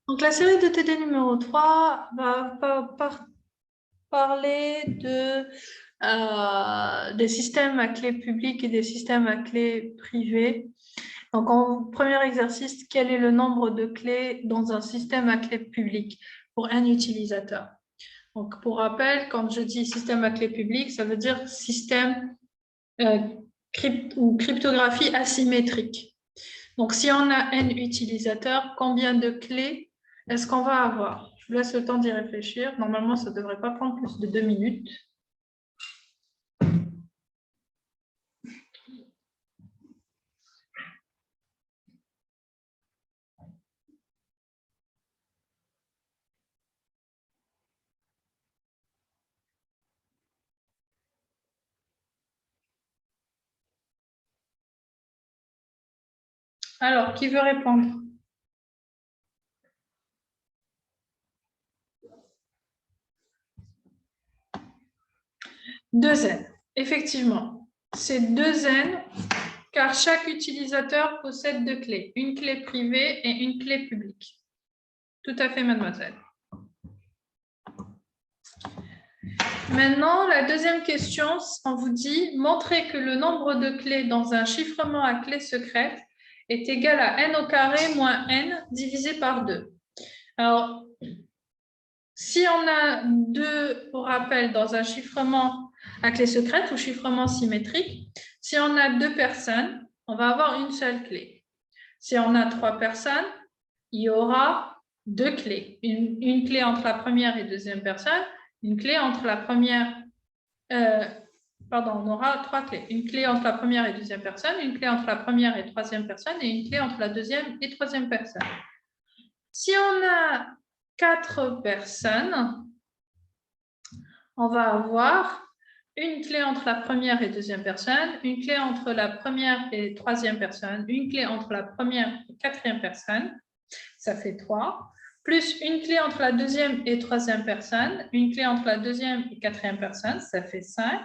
Donc, la série de TD numéro 3 va parler des systèmes à clé publique et des systèmes à clé privée. Donc, en premier exercice, quel est le nombre de clés dans un système à clé publique pour un utilisateur? Donc, pour rappel, quand je dis système à clé publique, ça veut dire système ou cryptographie asymétrique. Donc, si on a n utilisateurs, combien de clés est-ce qu'on va avoir? Je vous laisse le temps d'y réfléchir. Normalement, ça ne devrait pas prendre plus de 2 minutes. Alors, qui veut répondre? Deux N. Effectivement, c'est 2 N car chaque utilisateur possède 2 clés, une clé privée et une clé publique. Tout à fait, mademoiselle. Maintenant, la deuxième question, on vous dit « Montrez que le nombre de clés dans un chiffrement à clé secrète est égal à n au carré moins n divisé par 2. » Alors, si on a 2, pour rappel, dans un chiffrement à clé secrète ou chiffrement symétrique, si on a 2 personnes, on va avoir une seule clé. Si on a 3 personnes, il y aura 2 clés. Une clé entre la première et deuxième personne, une clé entre la première... on aura 3 clés. Une clé entre la première et deuxième personne, une clé entre la première et troisième personne et une clé entre la deuxième et troisième personne. Si on a 4 personnes, on va avoir une clé entre la première et deuxième personne, une clé entre la première et troisième personne, une clé entre la première et quatrième personne, ça fait 3, plus une clé entre la deuxième et troisième personne, une clé entre la deuxième et quatrième personne, ça fait 5,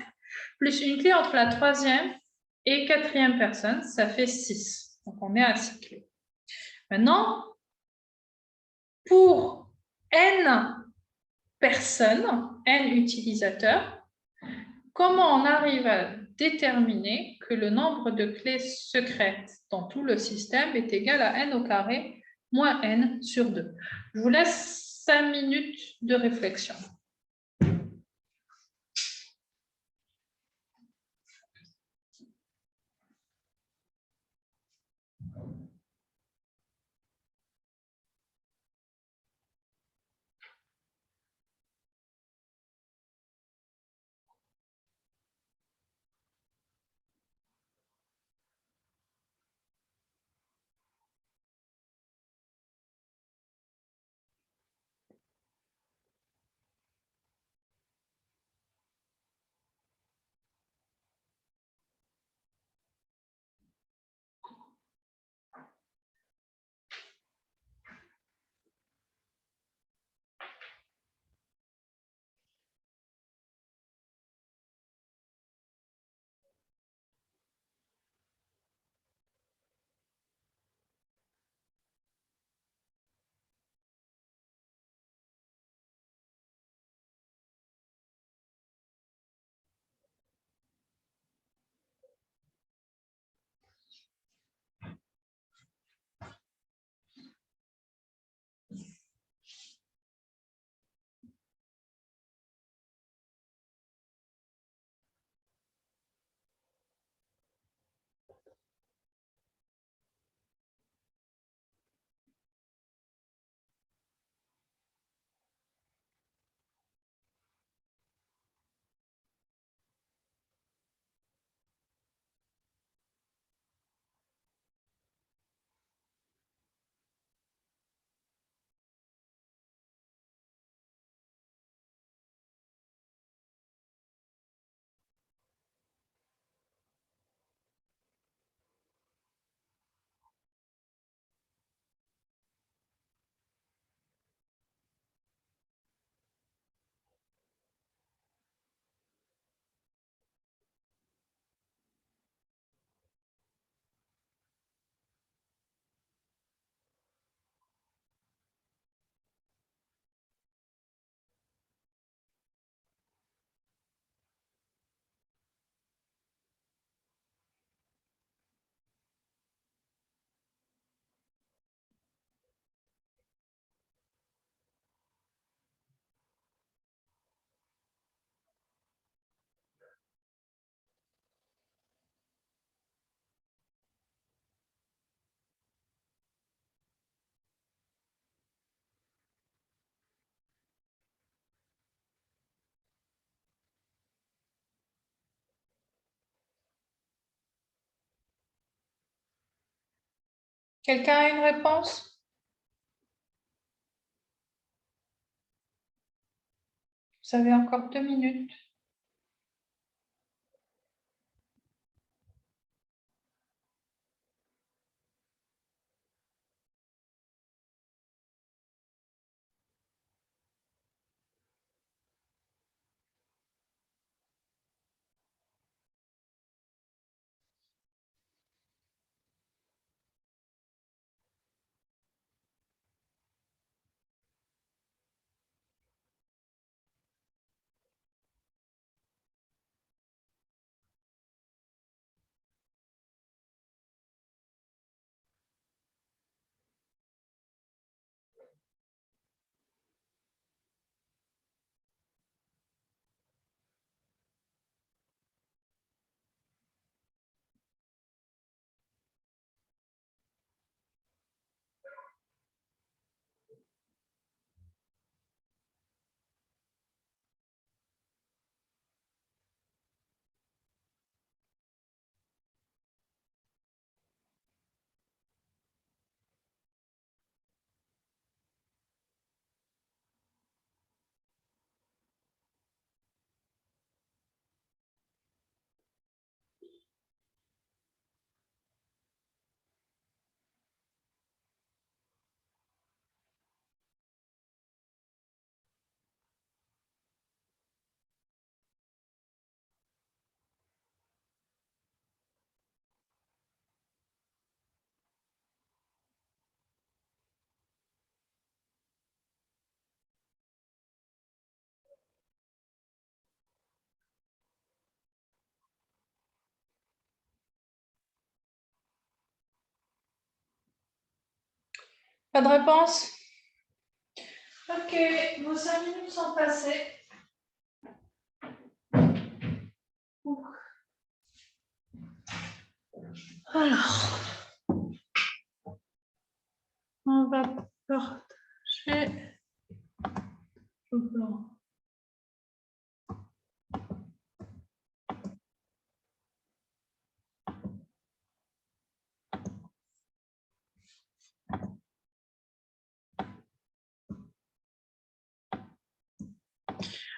plus une clé entre la troisième et quatrième personne, ça fait 6. Donc, on est à 6 clés. Maintenant, pour n personnes, n utilisateurs, comment on arrive à déterminer que le nombre de clés secrètes dans tout le système est égal à n au carré moins n sur 2? Je vous laisse 5 minutes de réflexion. Quelqu'un a une réponse? Vous avez encore 2 minutes. Pas de réponse? Ok, vos 5 minutes sont passées. Alors, on va partager le plan.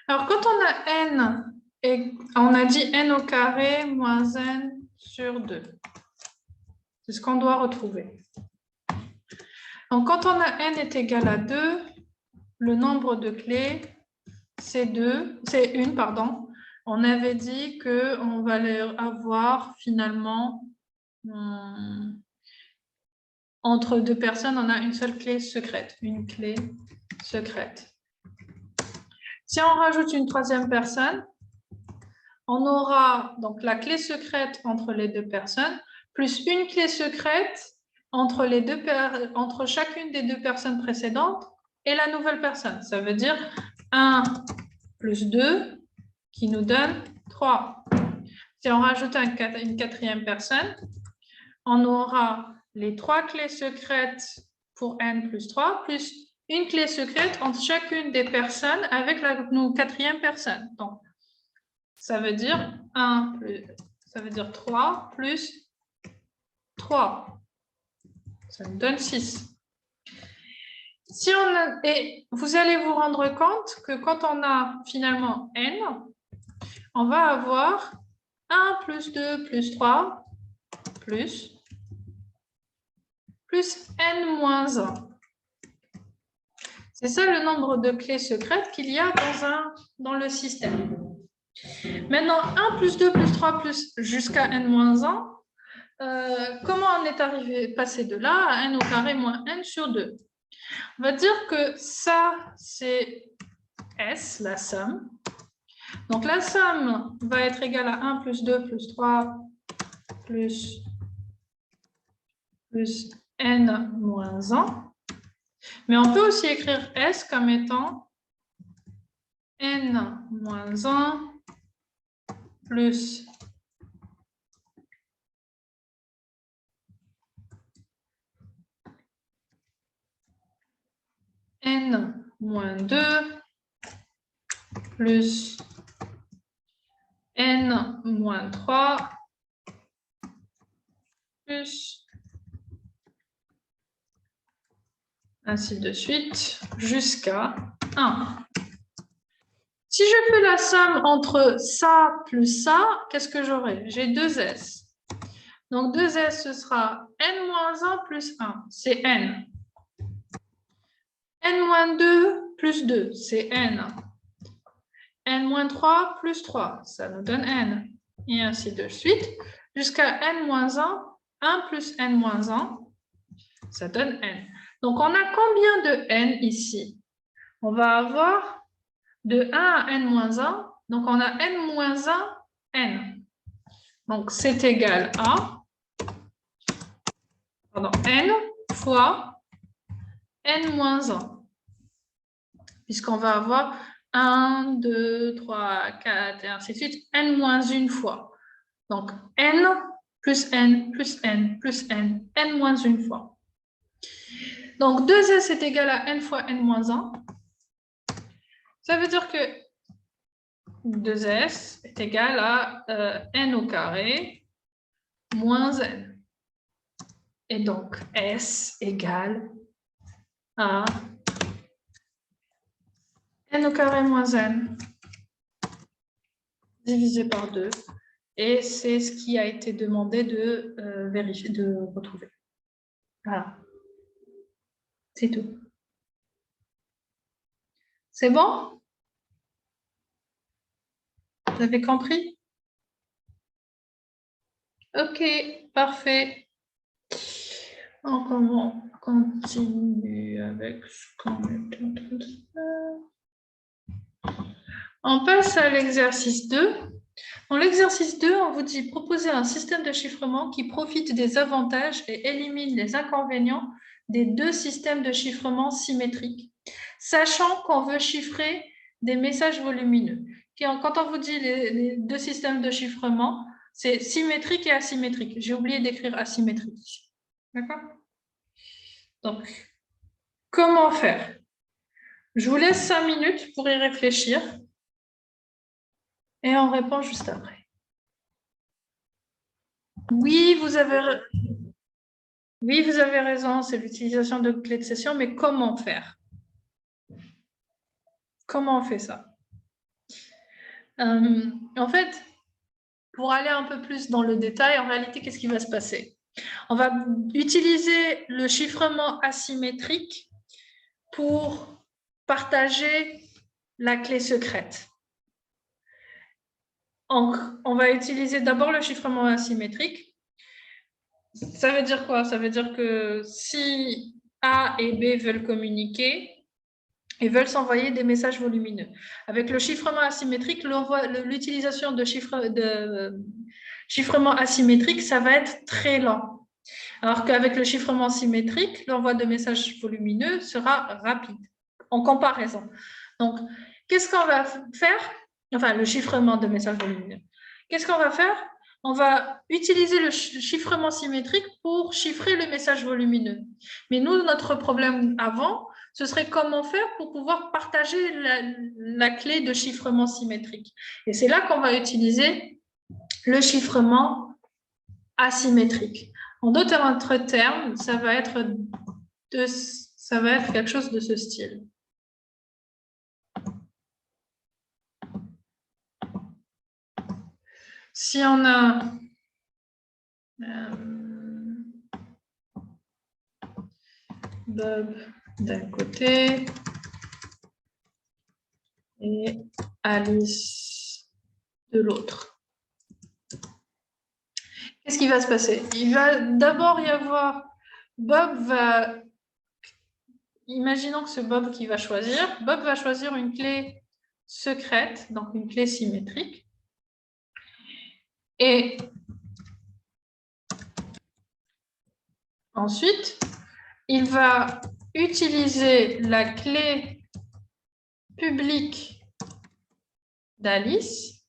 Alors, quand on a n, et on a dit n au carré moins n sur 2. C'est ce qu'on doit retrouver. Donc, quand on a n est égal à 2, le nombre de clés, c'est 1, pardon. On avait dit qu'on va avoir finalement, entre deux personnes, on a une seule clé secrète. Une clé secrète. Si on rajoute une troisième personne, on aura donc la clé secrète entre les deux personnes, plus une clé secrète entre chacune des deux personnes précédentes et la nouvelle personne. Ça veut dire 1 plus 2 qui nous donne 3. Si on rajoute une quatrième personne, on aura les 3 clés secrètes pour n plus 3, plus une clé secrète entre chacune des personnes avec la quatrième personne. Donc, ça veut dire 3 plus 3. Ça nous donne 6. Et vous allez vous rendre compte que quand on a finalement n, on va avoir 1 plus 2 plus 3 plus n moins 1. C'est ça le nombre de clés secrètes qu'il y a dans le système. Maintenant, 1 plus 2 plus 3 plus jusqu'à n moins 1, comment on est passé de là à n au carré moins n sur 2? On va dire que ça, c'est S, la somme. Donc, la somme va être égale à 1 plus 2 plus 3 plus n moins 1. Mais on peut aussi écrire S comme étant n moins 1 plus n moins 2 plus n moins 3 plus ainsi de suite, jusqu'à 1. Si je fais la somme entre ça plus ça, qu'est-ce que j'aurai? J'ai 2s. Donc 2s, ce sera n-1 plus 1, c'est n. n-2 plus 2, c'est n. n-3 plus 3, ça nous donne n. Et ainsi de suite, jusqu'à n-1, 1 plus n-1, ça donne n. Donc, on a combien de n ici? On va avoir de 1 à n-1, donc on a n-1, n. Donc, c'est égal à n fois n-1, puisqu'on va avoir 1, 2, 3, 4, et ainsi de suite, n-1 fois. Donc, n plus n plus n plus n, n-1 fois. Donc, 2s est égal à n fois n-1. Ça veut dire que 2s est égal à n au carré moins n. Et donc, s égale à n au carré moins n divisé par 2. Et c'est ce qui a été demandé de vérifier, de retrouver. Voilà. C'est tout. C'est bon? Vous avez compris? Ok, parfait. Donc, on continue avec ce qu'on est en train de faire. On passe à l'exercice 2. Dans l'exercice 2, on vous dit proposer un système de chiffrement qui profite des avantages et élimine les inconvénients des deux systèmes de chiffrement symétriques, sachant qu'on veut chiffrer des messages volumineux. Quand on vous dit les deux systèmes de chiffrement, c'est symétrique et asymétrique. J'ai oublié d'écrire asymétrique. D'accord? Donc, comment faire? Je vous laisse 5 minutes pour y réfléchir et on répond juste après. Oui, vous avez raison, c'est l'utilisation de clés de session, mais comment faire? Comment on fait ça? En fait, pour aller un peu plus dans le détail, en réalité, qu'est-ce qui va se passer? On va utiliser le chiffrement asymétrique pour partager la clé secrète. On va utiliser d'abord le chiffrement asymétrique. Ça veut dire quoi? Ça veut dire que si A et B veulent communiquer, ils veulent s'envoyer des messages volumineux. Avec le chiffrement asymétrique, l'utilisation de chiffrement asymétrique, ça va être très lent. Alors qu'avec le chiffrement symétrique, l'envoi de messages volumineux sera rapide, en comparaison. Donc, qu'est-ce qu'on va faire? Enfin, le chiffrement de messages volumineux. Qu'est-ce qu'on va faire? On va utiliser le chiffrement symétrique pour chiffrer le message volumineux. Mais nous, notre problème avant, ce serait comment faire pour pouvoir partager la clé de chiffrement symétrique. Et c'est là qu'on va utiliser le chiffrement asymétrique. En d'autres termes, ça va être quelque chose de ce style. Si on a Bob d'un côté et Alice de l'autre. Qu'est-ce qui va se passer? Il va d'abord y avoir imaginons que c'est Bob qui va choisir. Bob va choisir une clé secrète, donc une clé symétrique. Et ensuite, il va utiliser la clé publique d'Alice,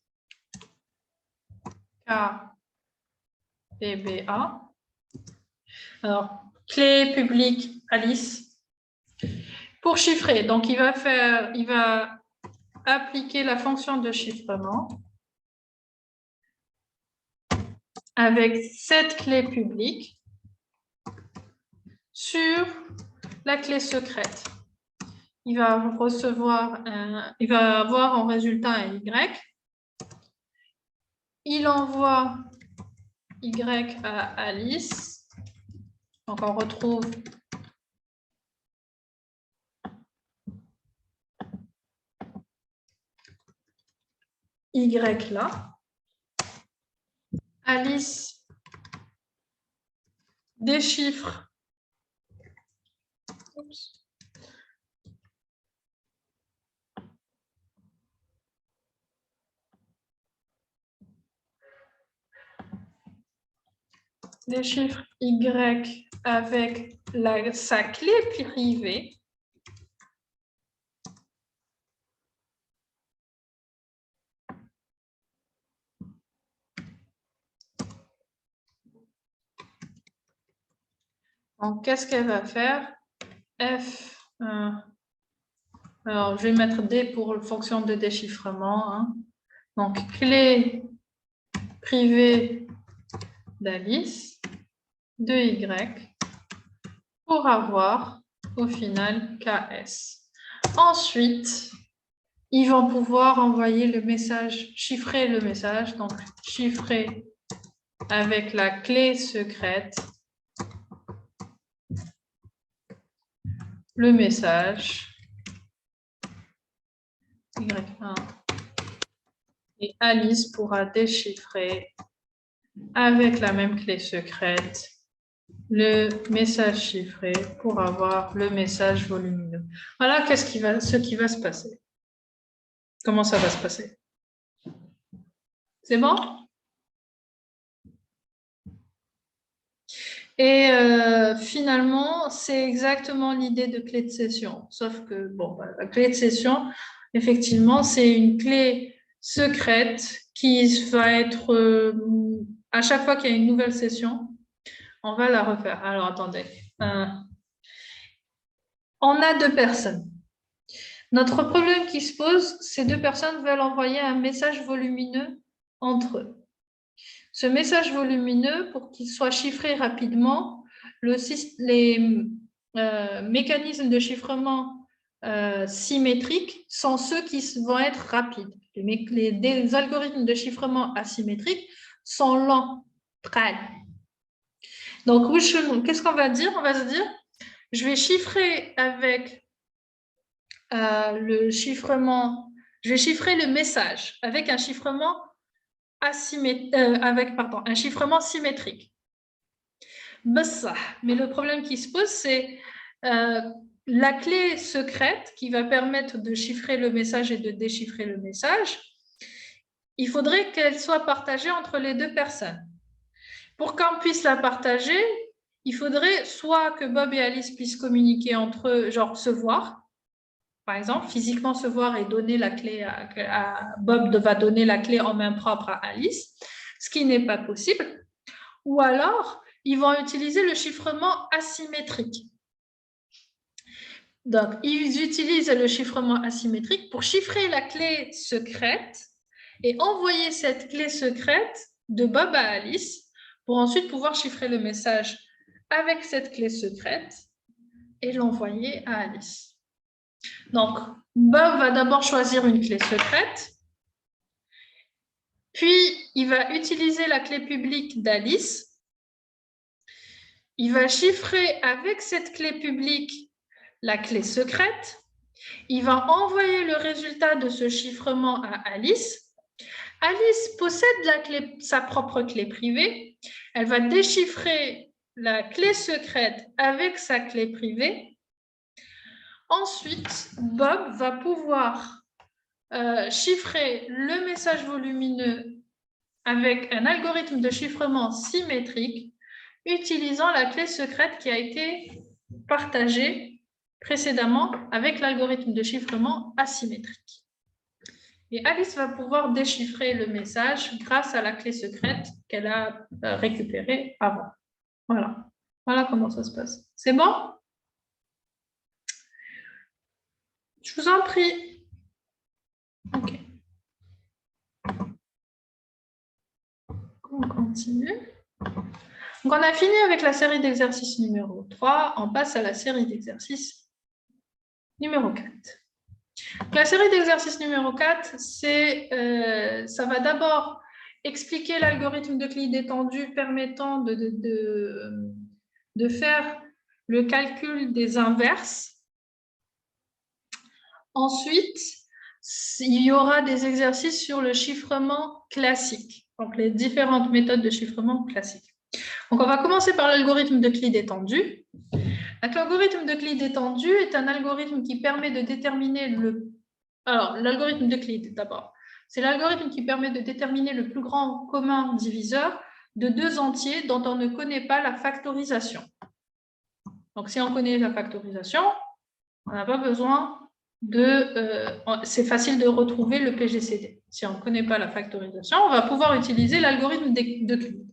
KPBA. Alors, clé publique Alice, pour chiffrer. Donc, il va appliquer la fonction de chiffrement avec cette clé publique sur la clé secrète. Il va il va avoir en résultat un Y. Il envoie Y à Alice. Donc, on retrouve Y là. Alice déchiffre. Oups. Déchiffre Y avec sa clé privée. Donc, qu'est-ce qu'elle va faire? F. Alors, je vais mettre D pour fonction de déchiffrement. Hein. Donc, clé privée d'Alice de Y pour avoir au final KS. Ensuite, ils vont pouvoir envoyer le message, chiffrer le message, donc chiffrer avec la clé secrète le message Y1 et Alice pourra déchiffrer avec la même clé secrète le message chiffré pour avoir le message volumineux. Voilà ce qui va se passer. Comment ça va se passer? C'est bon? Et finalement, c'est exactement l'idée de clé de session. Sauf que, bon, la clé de session, effectivement, c'est une clé secrète qui va être, à chaque fois qu'il y a une nouvelle session, on va la refaire. Alors, attendez. On a deux personnes. Notre problème qui se pose, ces deux personnes veulent envoyer un message volumineux entre eux. Ce message volumineux, pour qu'il soit chiffré rapidement, les mécanismes de chiffrement symétriques sont ceux qui vont être rapides. Les algorithmes de chiffrement asymétriques sont lents, très. Donc, qu'est-ce qu'on va dire? On va se dire, je vais chiffrer avec le chiffrement, je vais chiffrer le message avec un chiffrement un chiffrement symétrique. Mais le problème qui se pose, c'est la clé secrète qui va permettre de chiffrer le message et de déchiffrer le message. Il faudrait qu'elle soit partagée entre les deux personnes. Pour qu'on puisse la partager, il faudrait soit que Bob et Alice puissent communiquer entre eux, genre se voir, par exemple, physiquement se voir et donner la clé Bob va donner la clé en main propre à Alice, ce qui n'est pas possible. Ou alors, ils vont utiliser le chiffrement asymétrique. Donc, ils utilisent le chiffrement asymétrique pour chiffrer la clé secrète et envoyer cette clé secrète de Bob à Alice pour ensuite pouvoir chiffrer le message avec cette clé secrète et l'envoyer à Alice. Donc, Bob va d'abord choisir une clé secrète, puis il va utiliser la clé publique d'Alice. Il va chiffrer avec cette clé publique la clé secrète. Il va envoyer le résultat de ce chiffrement à Alice. Alice possède sa propre clé privée. Elle va déchiffrer la clé secrète avec sa clé privée. Ensuite, Bob va pouvoir chiffrer le message volumineux avec un algorithme de chiffrement symétrique utilisant la clé secrète qui a été partagée précédemment avec l'algorithme de chiffrement asymétrique. Et Alice va pouvoir déchiffrer le message grâce à la clé secrète qu'elle a récupérée avant. Voilà. Voilà comment ça se passe. C'est bon? Je vous en prie. OK. On continue. Donc, on a fini avec la série d'exercices numéro 3. On passe à la série d'exercices numéro 4. Donc, la série d'exercices numéro 4, ça va d'abord expliquer l'algorithme d'Euclide étendu permettant de faire le calcul des inverses. Ensuite, il y aura des exercices sur le chiffrement classique, donc les différentes méthodes de chiffrement classique. Donc, on va commencer par l'algorithme d'Euclide étendu. L'algorithme d'Euclide étendu est un algorithme qui permet de déterminer le... Alors, l'algorithme d'Euclide, d'abord. C'est l'algorithme qui permet de déterminer le plus grand commun diviseur de deux entiers dont on ne connaît pas la factorisation. Donc, si on connaît la factorisation, on n'a pas besoin c'est facile de retrouver le PGCD. Si on ne connaît pas la factorisation, on va pouvoir utiliser l'algorithme d'Euclide.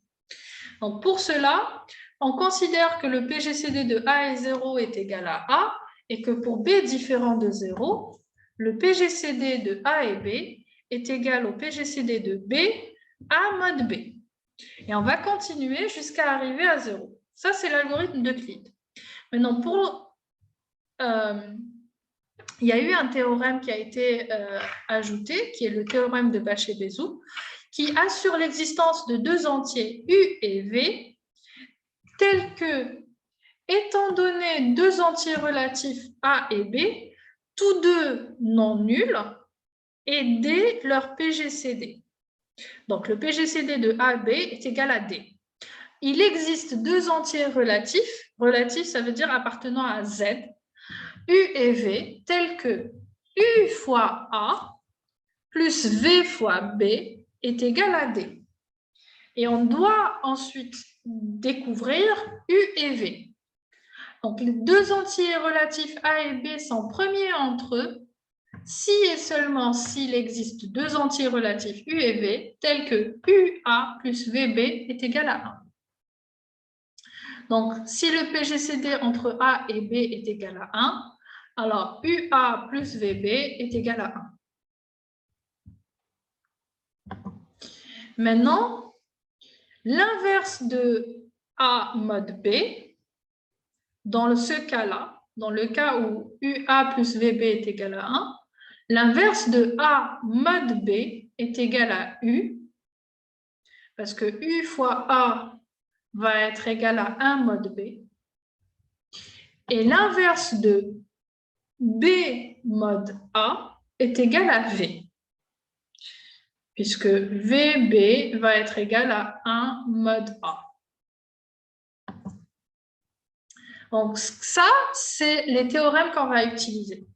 Donc, pour cela, on considère que le PGCD de A et 0 est égal à A et que pour B différent de 0, le PGCD de A et B est égal au PGCD de B à mod B. Et on va continuer jusqu'à arriver à 0. Ça, c'est l'algorithme d'Euclide. Maintenant, il y a eu un théorème qui a été ajouté, qui est le théorème de Bachet-Bézout, qui assure l'existence de deux entiers U et V, tels que, étant donné deux entiers relatifs A et B, tous deux non nuls, et D leur PGCD. Donc, le PGCD de AB est égal à D. Il existe deux entiers relatifs. Relatifs, ça veut dire appartenant à Z, U et V, tels que U fois A plus V fois B est égal à D. Et on doit ensuite découvrir U et V. Donc, les deux entiers relatifs A et B sont premiers entre eux si et seulement s'il existe deux entiers relatifs U et V, tels que UA plus VB est égal à 1. Donc, si le PGCD entre A et B est égal à 1, alors UA plus VB est égal à 1. Maintenant, l'inverse de A mod B, dans ce cas-là, dans le cas où UA plus VB est égal à 1, l'inverse de A mod B est égal à U, parce que U fois A va être égal à 1 mod B. Et l'inverse de B mod A est égal à V, puisque VB va être égal à 1 mod A. Donc ça, c'est les théorèmes qu'on va utiliser.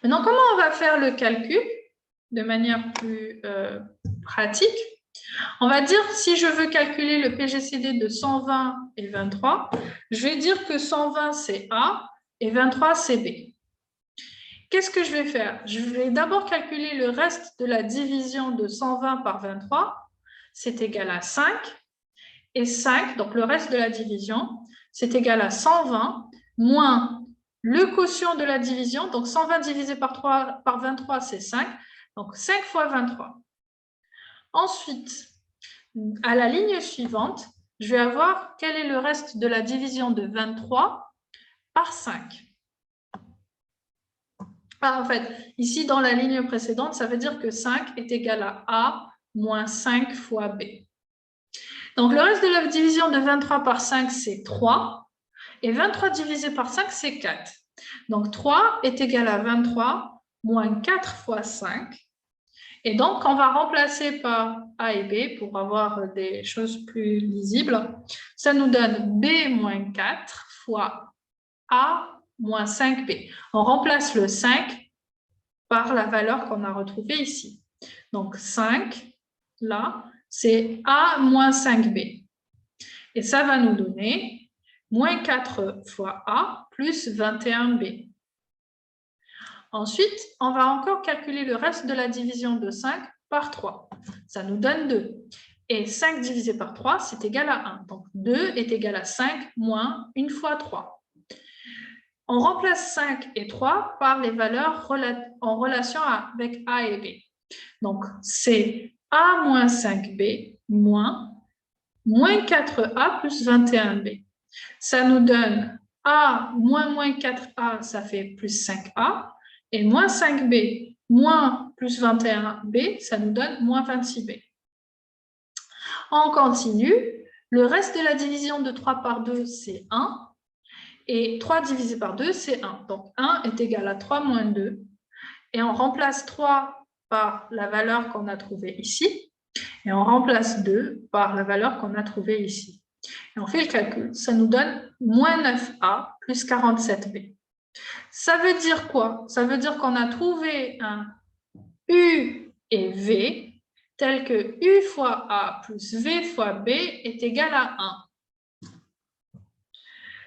Maintenant, comment on va faire le calcul de manière plus pratique? On va dire, si je veux calculer le PGCD de 120 et 23, je vais dire que 120 c'est A et 23 c'est B. Qu'est-ce que je vais faire? Je vais d'abord calculer le reste de la division de 120 par 23, c'est égal à 5. Et 5, donc le reste de la division, c'est égal à 120 moins le quotient de la division, donc 120 divisé par 23, c'est 5, donc 5 fois 23. Ensuite, à la ligne suivante, je vais avoir quel est le reste de la division de 23 par 5. En fait, ici, dans la ligne précédente, ça veut dire que 5 est égal à A moins 5 fois B. Donc, le reste de la division de 23 par 5, c'est 3. Et 23 divisé par 5, c'est 4. Donc, 3 est égal à 23 moins 4 fois 5. Et donc, on va remplacer par A et B pour avoir des choses plus lisibles. Ça nous donne B moins 4 fois A moins 5B. On remplace le 5 par la valeur qu'on a retrouvée ici. Donc, 5, là, c'est A moins 5B. Et ça va nous donner moins 4 fois A plus 21B. Ensuite, on va encore calculer le reste de la division de 5 par 3. Ça nous donne 2. Et 5 divisé par 3, c'est égal à 1. Donc, 2 est égal à 5 moins 1 fois 3. On remplace 5 et 3 par les valeurs en relation avec A et B. Donc, c'est A moins 5B moins moins 4A plus 21B. Ça nous donne A moins 4A, ça fait plus 5A, et moins 5B moins plus 21B, ça nous donne moins 26B. On continue. Le reste de la division de 3 par 2, c'est 1. Et 3 divisé par 2, c'est 1. Donc 1 est égal à 3 moins 2. Et on remplace 3 par la valeur qu'on a trouvée ici. Et on remplace 2 par la valeur qu'on a trouvée ici. Et on fait le calcul. Ça nous donne moins 9A plus 47B. Ça veut dire quoi? Ça veut dire qu'on a trouvé un U et V tel que U fois A plus V fois B est égal à 1.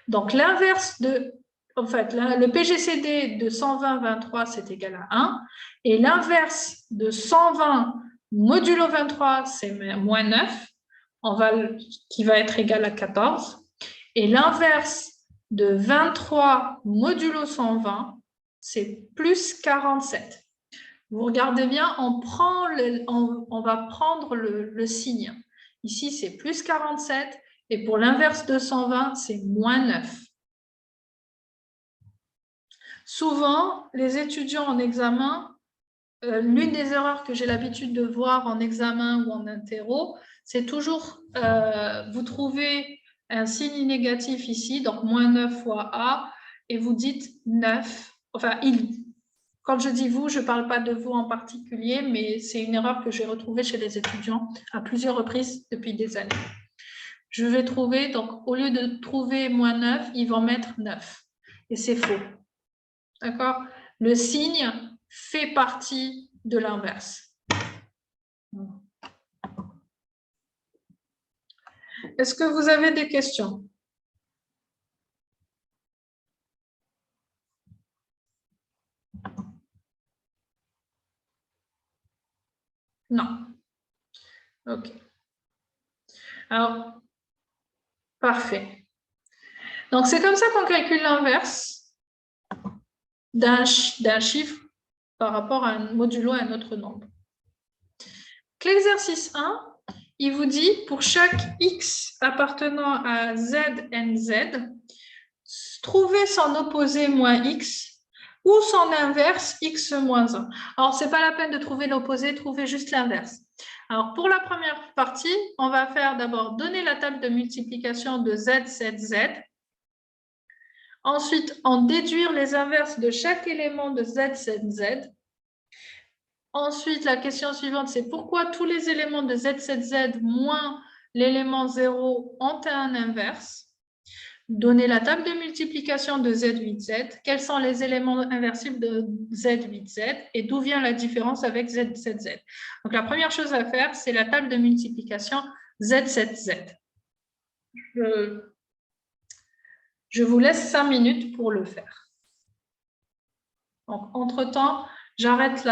Donc, l'inverse de... En fait, le PGCD de 120-23, c'est égal à 1. Et l'inverse de 120 modulo 23, c'est moins 9, qui va être égal à 14. Et l'inverse de 23 modulo 120, c'est plus 47. Vous regardez bien, on va prendre le signe. Ici, c'est plus 47. Et pour l'inverse de 120, c'est moins 9. Souvent, les étudiants en examen, l'une des erreurs que j'ai l'habitude de voir en examen ou en interro, c'est toujours, vous trouvez un signe négatif ici, donc moins 9 fois A, et vous dites 9. Enfin, quand je dis vous, je ne parle pas de vous en particulier, mais c'est une erreur que j'ai retrouvée chez les étudiants à plusieurs reprises depuis des années. Je vais trouver, donc au lieu de trouver moins 9, ils vont mettre 9. Et c'est faux. D'accord? Le signe fait partie de l'inverse. Est-ce que vous avez des questions? Non. OK. Alors, parfait. Donc, c'est comme ça qu'on calcule l'inverse d'un chiffre par rapport à un modulo à un autre nombre. L'exercice 1, il vous dit pour chaque x appartenant à z, n, z, trouver son opposé moins x ou son inverse x moins 1. Alors, ce n'est pas la peine de trouver l'opposé, trouvez juste l'inverse. Alors, pour la première partie, on va faire d'abord donner la table de multiplication de z, z, z. Ensuite, en déduire les inverses de chaque élément de z, z, z. Ensuite, la question suivante, c'est pourquoi tous les éléments de z, z, z moins l'élément 0 ont un inverse. Donner la table de multiplication de Z8Z. Quels sont les éléments inversibles de Z8Z et d'où vient la différence avec Z7Z. Donc, la première chose à faire, c'est la table de multiplication Z7Z. Je vous laisse 5 minutes pour le faire. Donc, entre-temps, j'arrête